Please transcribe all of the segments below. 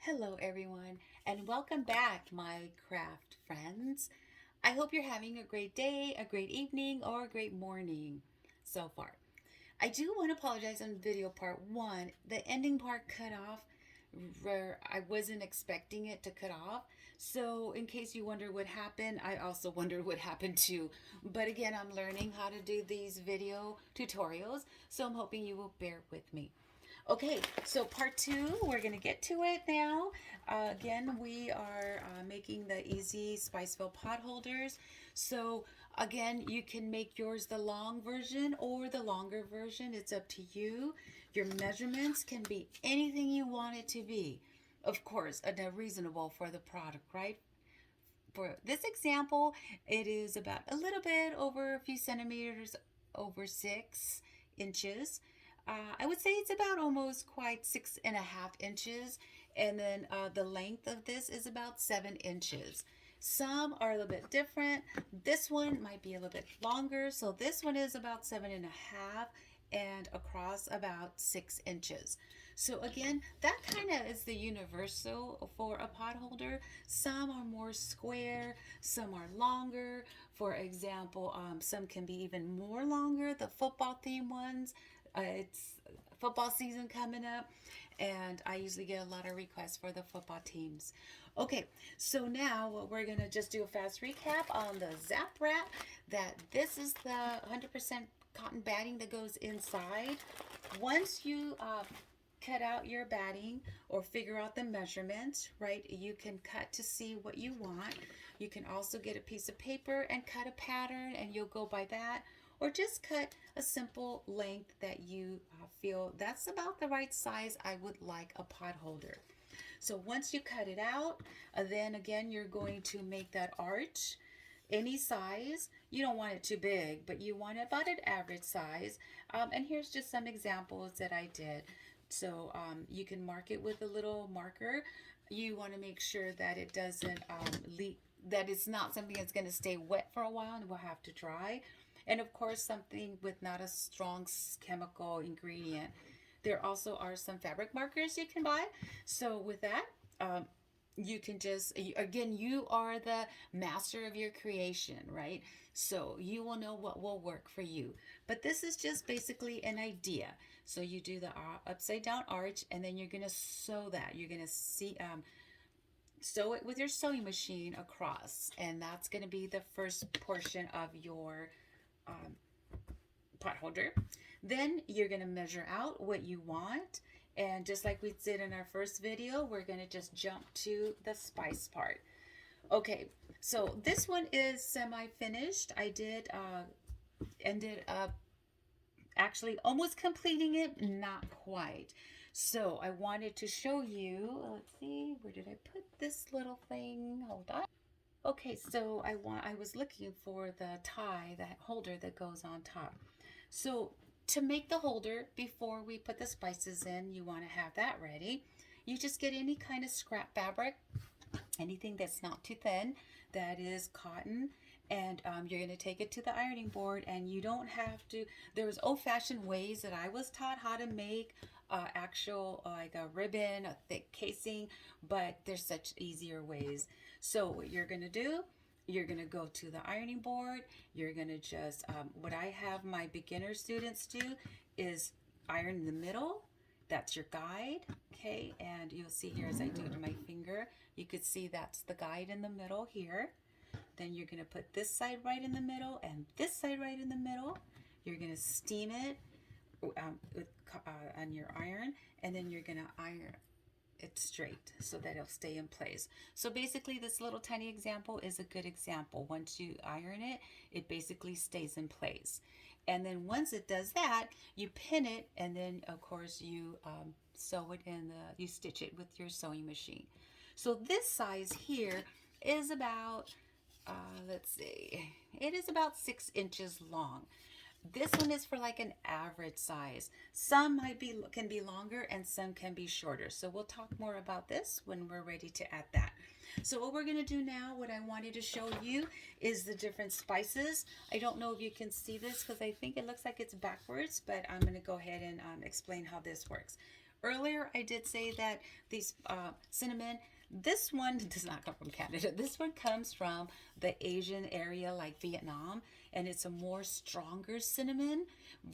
Hello, everyone, and welcome back, my craft friends. I hope you're having a great day, a great evening, or a great morning so far. I do want to apologize on video part one. The ending part cut off where I wasn't expecting it to cut off. So, in case you wonder what happened, I also wondered what happened too. But again, I'm learning how to do these video tutorials, so I'm hoping you will bear with me. Okay, so part two, we're gonna get to it now. Again, we are making the easy Spiceville pot holders. So again, you can make yours the long version or the longer version. It's up to you. Your measurements can be anything you want it to be. Of course, reasonable for the product, right? For this example, it is about a little bit over a few centimeters over 6 inches. I would say it's about almost quite 6.5 inches, and then the length of this is about 7 inches. Some are a little bit different. This one might be a little bit longer, so this one is about 7.5 and across about 6 inches. So again, that kind of is the universal for a pot holder. Some are more square, some are longer. For example, some can be even more longer, the football theme ones. It's football season coming up, and I usually get a lot of requests for the football teams. Okay, so now what we're gonna just do a fast recap on the Zap Wrap. That this is the 100% cotton batting that goes inside. Once you cut out your batting or figure out the measurements, right? You can cut to see what you want. You can also get a piece of paper and cut a pattern, and you'll go by that, or just cut a simple length that you feel that's about the right size. I would like a pot holder. So once you cut it out, then again, you're going to make that arch any size. You don't want it too big, but you want about an average size. And here's just some examples that I did. So you can mark it with a little marker. You want to make sure that it doesn't leak, that it's not something that's going to stay wet for a while and will have to dry. And of course, something with not a strong chemical ingredient. There also are some fabric markers you can buy. So with that, you can just, again, you are the master of your creation, right? So you will know what will work for you. But this is just basically an idea. So you do the upside down arch, and then you're going to sew that. You're going to sew it with your sewing machine across, and that's going to be the first portion of your pot holder. Then you're going to measure out what you want, and just like we did in our first video, we're going to just jump to the spice part. Okay, so this one is semi-finished. I did ended up actually almost completing it, not quite. So I wanted to show you, let's see, where did I put this little thing? Hold on. Okay, so I was looking for the tie, the holder that goes on top. So to make the holder, before we put the spices in, you want to have that ready. You just get any kind of scrap fabric, anything that's not too thin, that is cotton, and you're going to take it to the ironing board. And you don't have to, there was old-fashioned ways that I was taught how to make actual like a ribbon, a thick casing, but there's such easier ways. So what you're going to do, you're going to go to the ironing board. You're going to just, what I have my beginner students do is iron in the middle. That's your guide, okay? And you'll see here as I do it to my finger, you could see that's the guide in the middle here. Then you're going to put this side right in the middle and this side right in the middle. You're going to steam it on your iron, and then you're going to iron it straight so that it'll stay in place. So basically this little tiny example is a good example. Once you iron it, it basically stays in place. And then once it does that, you pin it, and then of course you sew it in you stitch it with your sewing machine. So this size here is about, let's see, it is about 6 inches long. This one is for like an average size. Some can be longer and some can be shorter. So we'll talk more about this when we're ready to add that. So what we're going to do now, what I wanted to show you is the different spices. I don't know if you can see this because I think it looks like it's backwards, but I'm going to go ahead and explain how this works. Earlier, I did say that these cinnamon, this one does not come from Canada. This one comes from the Asian area like Vietnam, and it's a more stronger cinnamon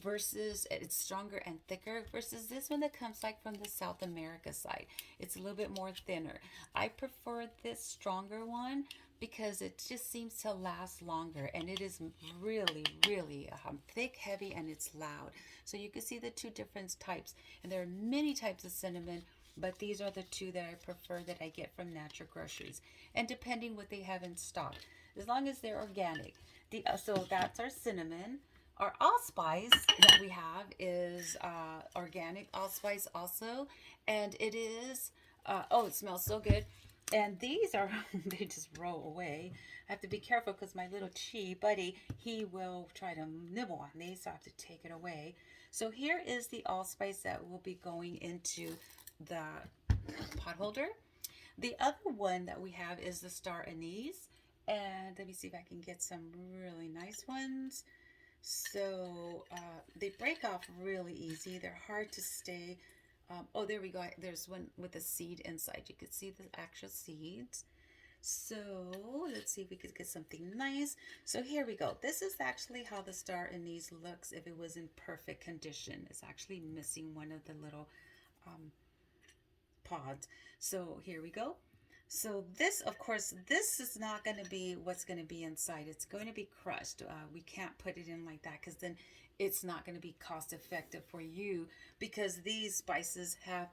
versus it's stronger and thicker versus this one that comes like from the South America side. It's a little bit more thinner. I prefer this stronger one because it just seems to last longer, and it is really really thick, heavy, and it's loud. So you can see the two different types, and there are many types of cinnamon, but these are the two that I prefer that I get from natural groceries, and depending what they have in stock, as long as they're organic. So that's our cinnamon. Our allspice that we have is organic allspice also, and it is oh, it smells so good. And these are, they just roll away. I have to be careful because my little chi buddy, he will try to nibble on these, so I have to take it away. So here is the allspice that will be going into the potholder. The other one that we have is the StarAnise. And let me see if I can get some really nice ones. So they break off really easy. They're hard to stay. Oh, there we go. There's one with a seed inside. You can see the actual seeds. So let's see if we could get something nice. So here we go. This is actually how the StarAnise looks if it was in perfect condition. It's actually missing one of the little pods. So here we go. So this, of course, this is not going to be what's going to be inside. It's going to be crushed. We can't put it in like that because then it's not going to be cost effective for you, because these spices have,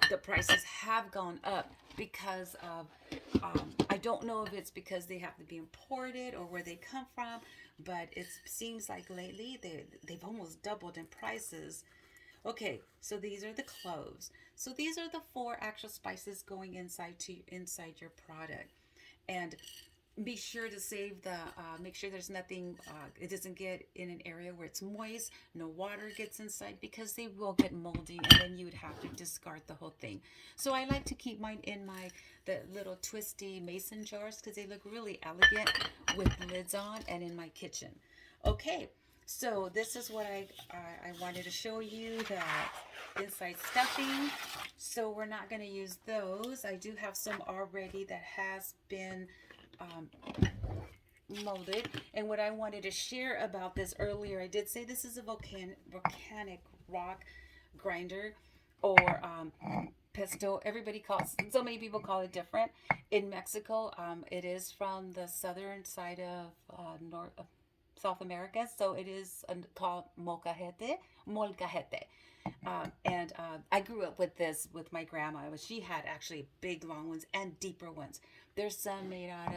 the prices have gone up because of, I don't know if it's because they have to be imported or where they come from, but it seems like lately they've almost doubled in prices. Okay, so these are the cloves. So these are the 4 actual spices going inside your product, and be sure to save the. Make sure there's nothing. It doesn't get in an area where it's moist. No water gets inside because they will get moldy, and then you would have to discard the whole thing. So I like to keep mine in the little twisty mason jars because they look really elegant with lids on, and in my kitchen. Okay. So this is what I wanted to show you, the inside stuffing. So we're not going to use those. I do have some already that has been molded. And what I wanted to share about this earlier, I did say this is a volcanic rock grinder, or pesto. Everybody calls, so many people call it different. In Mexico, it is from the southern side of North. South America, so it is called molcajete. And I grew up with this with my grandma. She had actually big, long ones and deeper ones. There's some made out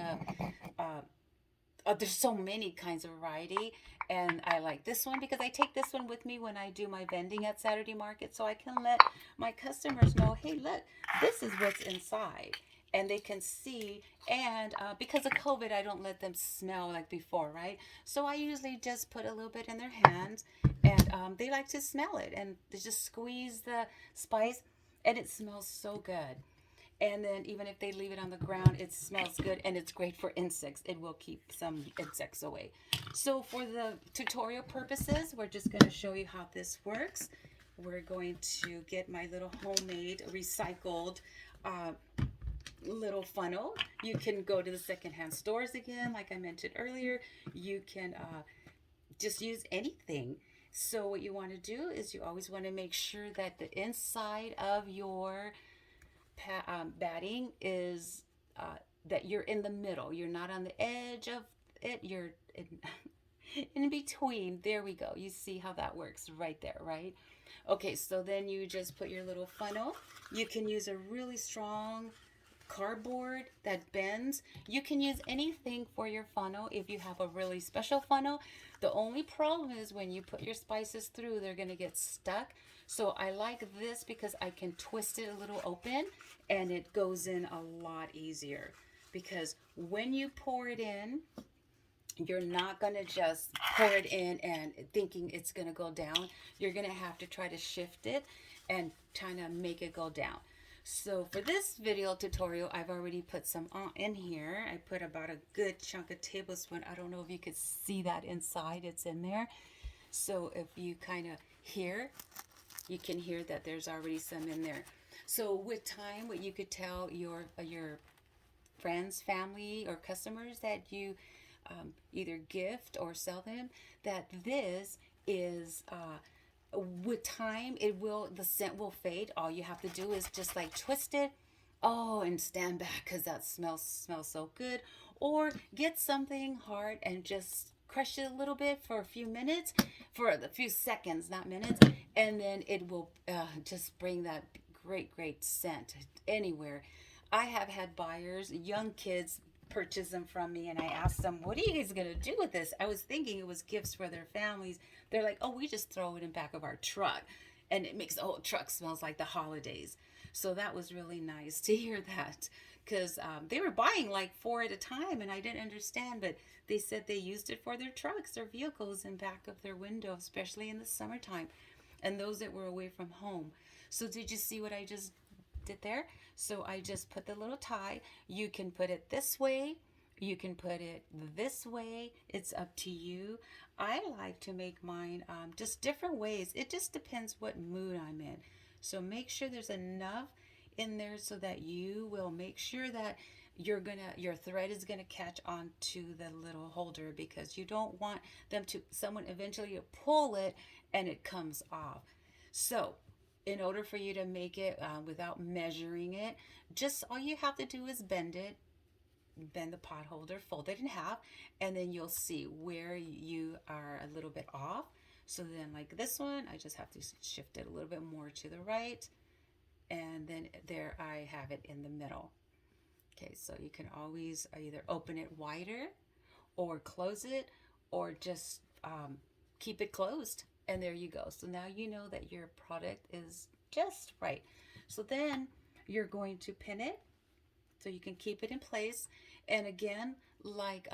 of, there's so many kinds of variety, and I like this one because I take this one with me when I do my vending at Saturday Market, so I can let my customers know, hey, look, this is what's inside, and they can see. And because of COVID, I don't let them smell like before, right? So I usually just put a little bit in their hands, and they like to smell it, and they just squeeze the spice, and it smells so good. And then even if they leave it on the ground, it smells good, and it's great for insects. It will keep some insects away. So for the tutorial purposes, we're just going to show you how this works. We're going to get my little homemade recycled little funnel. You can go to the secondhand stores again, like I mentioned earlier. You can just use anything. So what you want to do is you always want to make sure that the inside of your batting is that you're in the middle. You're not on the edge of it. You're in between. There we go. You see how that works right there, right? Okay, so then you just put your little funnel. You can use a really strong cardboard that bends. You can use anything for your funnel if you have a really special funnel. The only problem is when you put your spices through, they're going to get stuck. So I like this because I can twist it a little open and it goes in a lot easier, because when you pour it in, you're not going to just pour it in and thinking it's going to go down. You're going to have to try to shift it and trying to make it go down. So for this video tutorial, I've already put some in here. I put about a good chunk of tablespoon. I don't know if you could see that inside. It's in there. So if you kind of hear, You can hear that there's already some in there. So with time, what you could tell your friends, family, or customers that you either gift or sell them that this is with time the scent will fade. All you have to do is just like twist it, oh, and stand back because that smells so good. Or get something hard and just crush it a little bit for a few minutes, for a few seconds, not minutes, and then it will just bring that great scent anywhere. I have had buyers, young kids, purchase them from me, and I asked them, what are you guys going to do with this? I was thinking it was gifts for their families. They're like, oh, we just throw it in back of our truck, and it makes the whole truck smells like the holidays. So that was really nice to hear that, because they were buying like 4 at a time, and I didn't understand, but they said they used it for their trucks, their vehicles, in back of their window, especially in the summertime, and those that were away from home. So did you see what I just did there? So I just put the little tie. You can put it this way, you can put it this way. It's up to you. I like to make mine just different ways. It just depends what mood I'm in. So make sure there's enough in there so that you will make sure that your thread is gonna catch on to the little holder, because you don't want someone eventually to pull it and it comes off. So in order for you to make it without measuring it, just all you have to do is bend the pot holder, fold it in half, and then you'll see where you are a little bit off. So then like this one, I just have to shift it a little bit more to the right, and then there I have it in the middle. Okay, so you can always either open it wider or close it, or just keep it closed. And there you go. So now you know that your product is just right. So then you're going to pin it so you can keep it in place. And again, like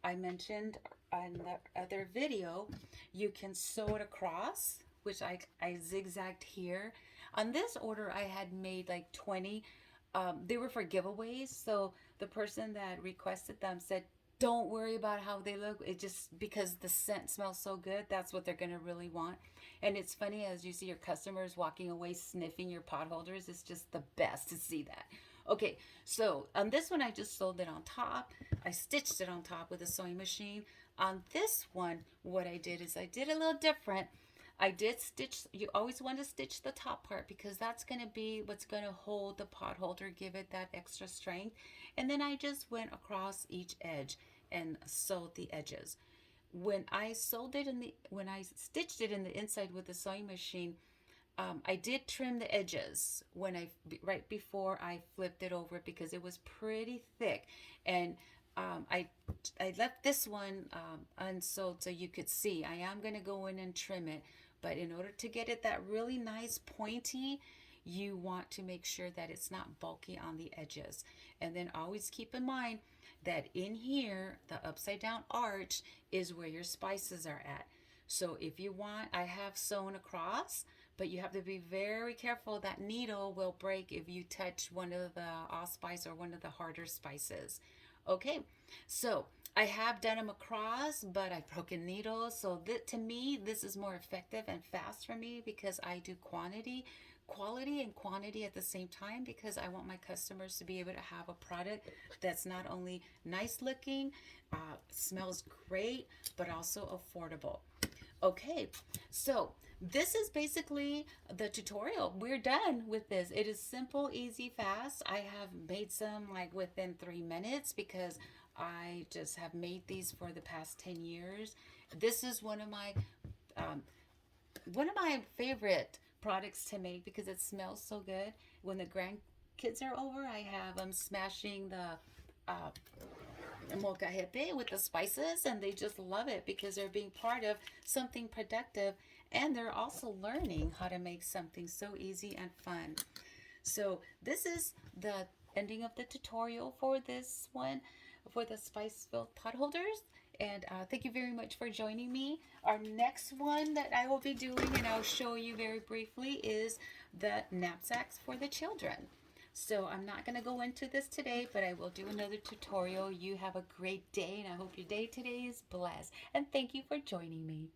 I mentioned on the other video, you can sew it across, which I zigzagged here. On this order, I had made like 20. They were for giveaways. So the person that requested them said, don't worry about how they look. It just, because the scent smells so good, that's what they're going to really want. And it's funny, as you see your customers walking away sniffing your pot holders, it's just the best to see that. Okay, so on this one, I just sewed it on top. I stitched it on top with a sewing machine. On this one, what I did is I did a little different. I did stitch, you always want to stitch the top part, because that's going to be what's going to hold the pot holder, give it that extra strength. And then I just went across each edge and sewed the edges. When I stitched it in the inside with the sewing machine, I did trim the edges right before I flipped it over, because it was pretty thick, and I left this one unsewed so you could see. I am going to go in and trim it, but in order to get it that really nice pointy, you want to make sure that it's not bulky on the edges. And then always keep in mind that in here, the upside down arch is where your spices are at. So if you want, I have sewn across, but you have to be very careful. That needle will break if you touch one of the AllSpice or one of the harder spices. Okay, so I have done them across, but I've broken needles. So to me, this is more effective and fast for me, because I do quality and quantity at the same time, because I want my customers to be able to have a product that's not only nice looking, smells great, but also affordable. Okay, so this is basically the tutorial. We're done with this. It is simple, easy, fast. I have made some like within 3 minutes, because I just have made these for the past 10 years. This is one of my favorite products to make, because it smells so good. When the grandkids are over, I have them smashing the molcajete with the spices, and they just love it, because they're being part of something productive, and they're also learning how to make something so easy and fun. So this is the ending of the tutorial for this one, for the spice-filled pot holders. And thank you very much for joining me. Our next one that I will be doing, and I'll show you very briefly, is the knapsacks for the children. So I'm not going to go into this today, but I will do another tutorial. You have a great day, and I hope your day today is blessed. And thank you for joining me.